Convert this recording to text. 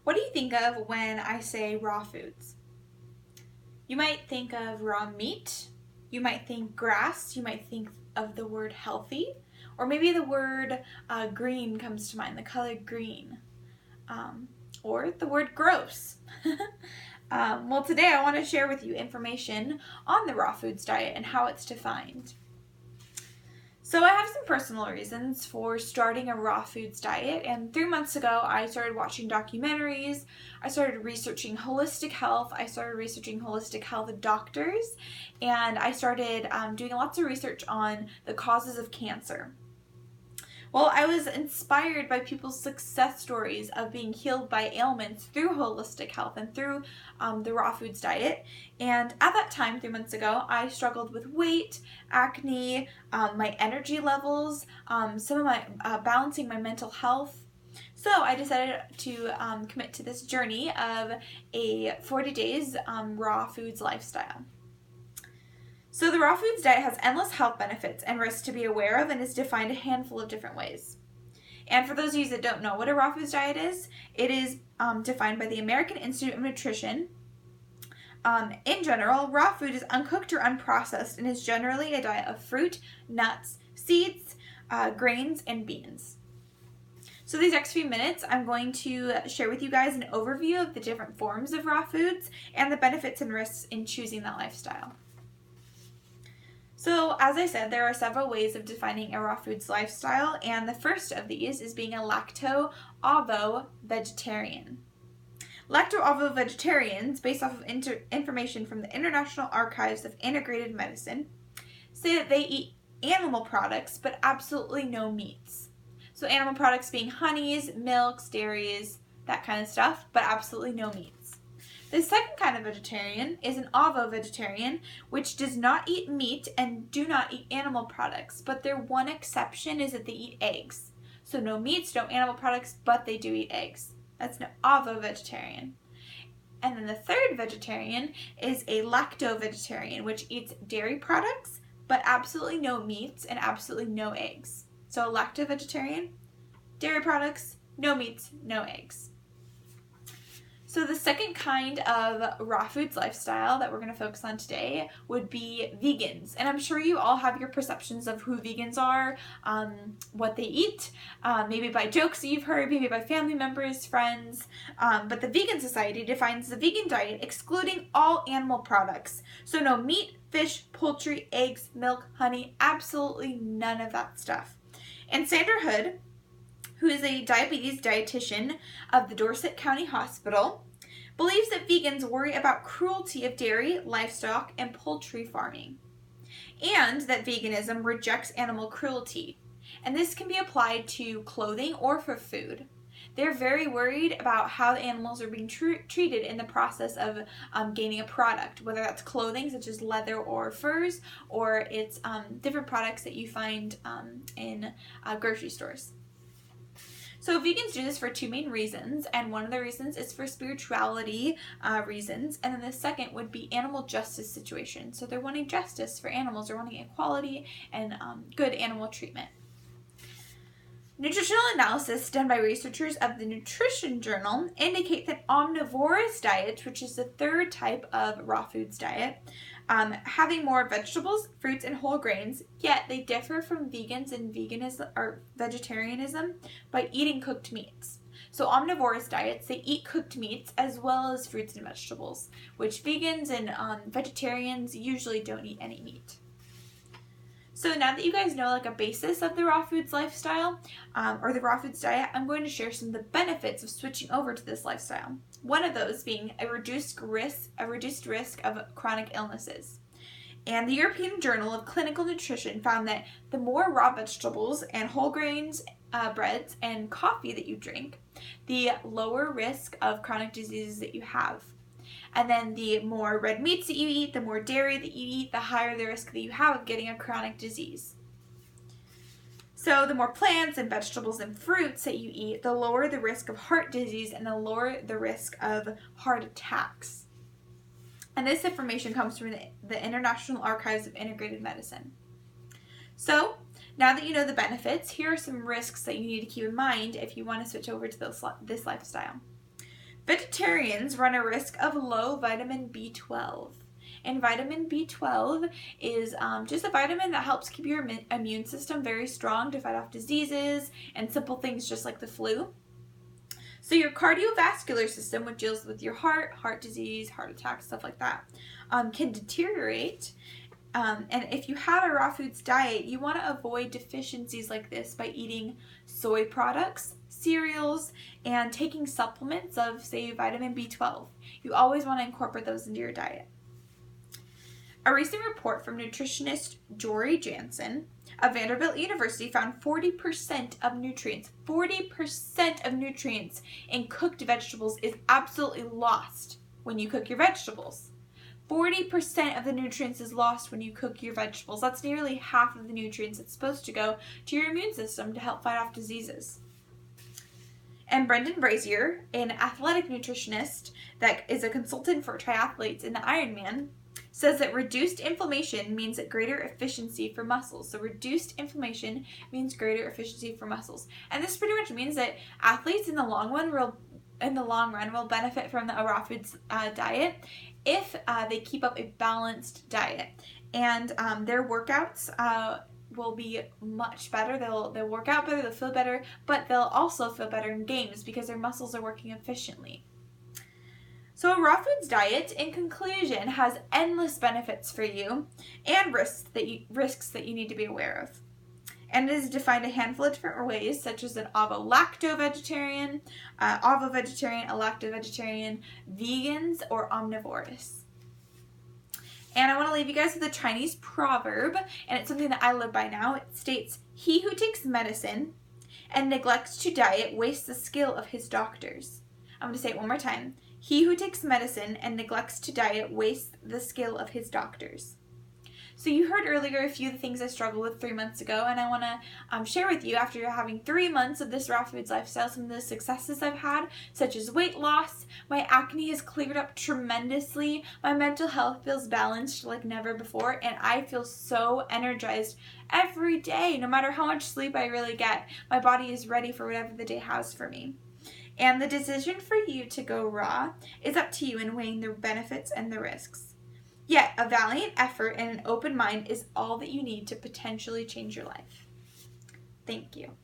What do you think of when I say raw foods? You might think of raw meat, you might think grass, you might think of the word healthy, or maybe the word green comes to mind, the color green, um, or the word gross. Well, today I want to share with you information on the raw foods diet and how it's defined. So I have some personal reasons for starting a raw foods diet, and 3 months ago I started watching documentaries, I started researching holistic health, I started researching holistic health doctors, and I started doing lots of research on the causes of cancer. Well, I was inspired by people's success stories of being healed by ailments through holistic health and through the raw foods diet. And at that time, 3 months ago, I struggled with weight, acne, my energy levels, some of my balancing my mental health. So I decided to commit to this journey of a 40 days raw foods lifestyle. So the raw foods diet has endless health benefits and risks to be aware of and is defined a handful of different ways. And for those of you that don't know what a raw foods diet is, it is defined by the American Institute of Nutrition. In general, raw food is uncooked or unprocessed and is generally a diet of fruit, nuts, seeds, grains, and beans. So these next few minutes, I'm going to share with you guys an overview of the different forms of raw foods and the benefits and risks in choosing that lifestyle. So, as I said, there are several ways of defining a raw foods lifestyle, and the first of these is being a lacto-ovo vegetarian. Lacto-ovo vegetarians, based off of information from the International Archives of Integrated Medicine, say that they eat animal products, but absolutely no meats. So animal products being honeys, milks, dairies, that kind of stuff, but absolutely no meats. The second kind of vegetarian is an ovo vegetarian, which does not eat meat and do not eat animal products, but their one exception is that they eat eggs. So no meats, no animal products, but they do eat eggs. That's an ovo vegetarian. And then the third vegetarian is a lacto vegetarian, which eats dairy products, but absolutely no meats and absolutely no eggs. So a lacto vegetarian, dairy products, no meats, no eggs. So the second kind of raw foods lifestyle that we're going to focus on today would be vegans. And I'm sure you all have your perceptions of who vegans are, what they eat, maybe by jokes that you've heard, maybe by family members, friends. But the Vegan Society defines the vegan diet excluding all animal products. So no meat, fish, poultry, eggs, milk, honey, absolutely none of that stuff. And Sandra Hood, who is a diabetes dietitian of the Dorset County Hospital, believes that vegans worry about cruelty of dairy, livestock, and poultry farming, and that veganism rejects animal cruelty. And this can be applied to clothing or for food. They're very worried about how the animals are being treated in the process of gaining a product, whether that's clothing such as leather or furs, or it's different products that you find in grocery stores. So vegans do this for two main reasons, and one of the reasons is for spirituality reasons, and then the second would be animal justice situations. So they're wanting justice for animals, they're wanting equality and good animal treatment. Nutritional analysis done by researchers of the Nutrition Journal indicate that omnivorous diets, which is the third type of raw foods diet, having more vegetables, fruits, and whole grains, yet they differ from vegans and veganism or vegetarianism by eating cooked meats. So omnivorous diets, they eat cooked meats as well as fruits and vegetables, which vegans and vegetarians usually don't eat any meat. So now that you guys know like a basis of the raw foods lifestyle or the raw foods diet, I'm going to share some of the benefits of switching over to this lifestyle. One of those being a reduced risk of chronic illnesses. And the European Journal of Clinical Nutrition found that the more raw vegetables and whole grains, breads, and coffee that you drink, the lower risk of chronic diseases that you have. And then the more red meats that you eat, the more dairy that you eat, the higher the risk that you have of getting a chronic disease. So the more plants and vegetables and fruits that you eat, the lower the risk of heart disease and the lower the risk of heart attacks. And this information comes from the International Archives of Integrated Medicine. So now that you know the benefits, here are some risks that you need to keep in mind if you want to switch over to this lifestyle. Vegetarians run a risk of low vitamin B12. And vitamin B12 is just a vitamin that helps keep your immune system very strong to fight off diseases and simple things just like the flu. So your cardiovascular system, which deals with your heart disease, heart attacks, stuff like that, can deteriorate. And if you have a raw foods diet, you want to avoid deficiencies like this by eating soy products, cereals, and taking supplements of, say, vitamin B12. You always want to incorporate those into your diet. A recent report from nutritionist Jory Jansen of Vanderbilt University found 40% of nutrients in cooked vegetables is absolutely lost when you cook your vegetables. 40% of the nutrients is lost when you cook your vegetables. That's nearly half of the nutrients that's supposed to go to your immune system to help fight off diseases. And Brendan Brazier, an athletic nutritionist that is a consultant for triathletes in the Ironman, says that reduced inflammation means greater efficiency for muscles. So reduced inflammation means greater efficiency for muscles. And this pretty much means that athletes in the long run will benefit from the raw foods diet if they keep up a balanced diet. And their workouts will be much better. They'll work out better, they'll feel better, but they'll also feel better in games because their muscles are working efficiently. So a raw foods diet, in conclusion, has endless benefits for you and risks that you need to be aware of. And it is defined a handful of different ways, such as an ovo-lacto-vegetarian, ovo-vegetarian, a lacto-vegetarian, vegans, or omnivorous. And I want to leave you guys with a Chinese proverb, and it's something that I live by now. It states, "He who takes medicine and neglects to diet wastes the skill of his doctors." I'm going to say it one more time. "He who takes medicine and neglects to diet wastes the skill of his doctors." So you heard earlier a few of the things I struggled with 3 months ago, and I want to share with you, after having 3 months of this raw foods lifestyle, some of the successes I've had, such as weight loss. My acne has cleared up tremendously. My mental health feels balanced like never before, and I feel so energized every day. No matter how much sleep I really get, my body is ready for whatever the day has for me. And the decision for you to go raw is up to you in weighing the benefits and the risks. Yet, a valiant effort and an open mind is all that you need to potentially change your life. Thank you.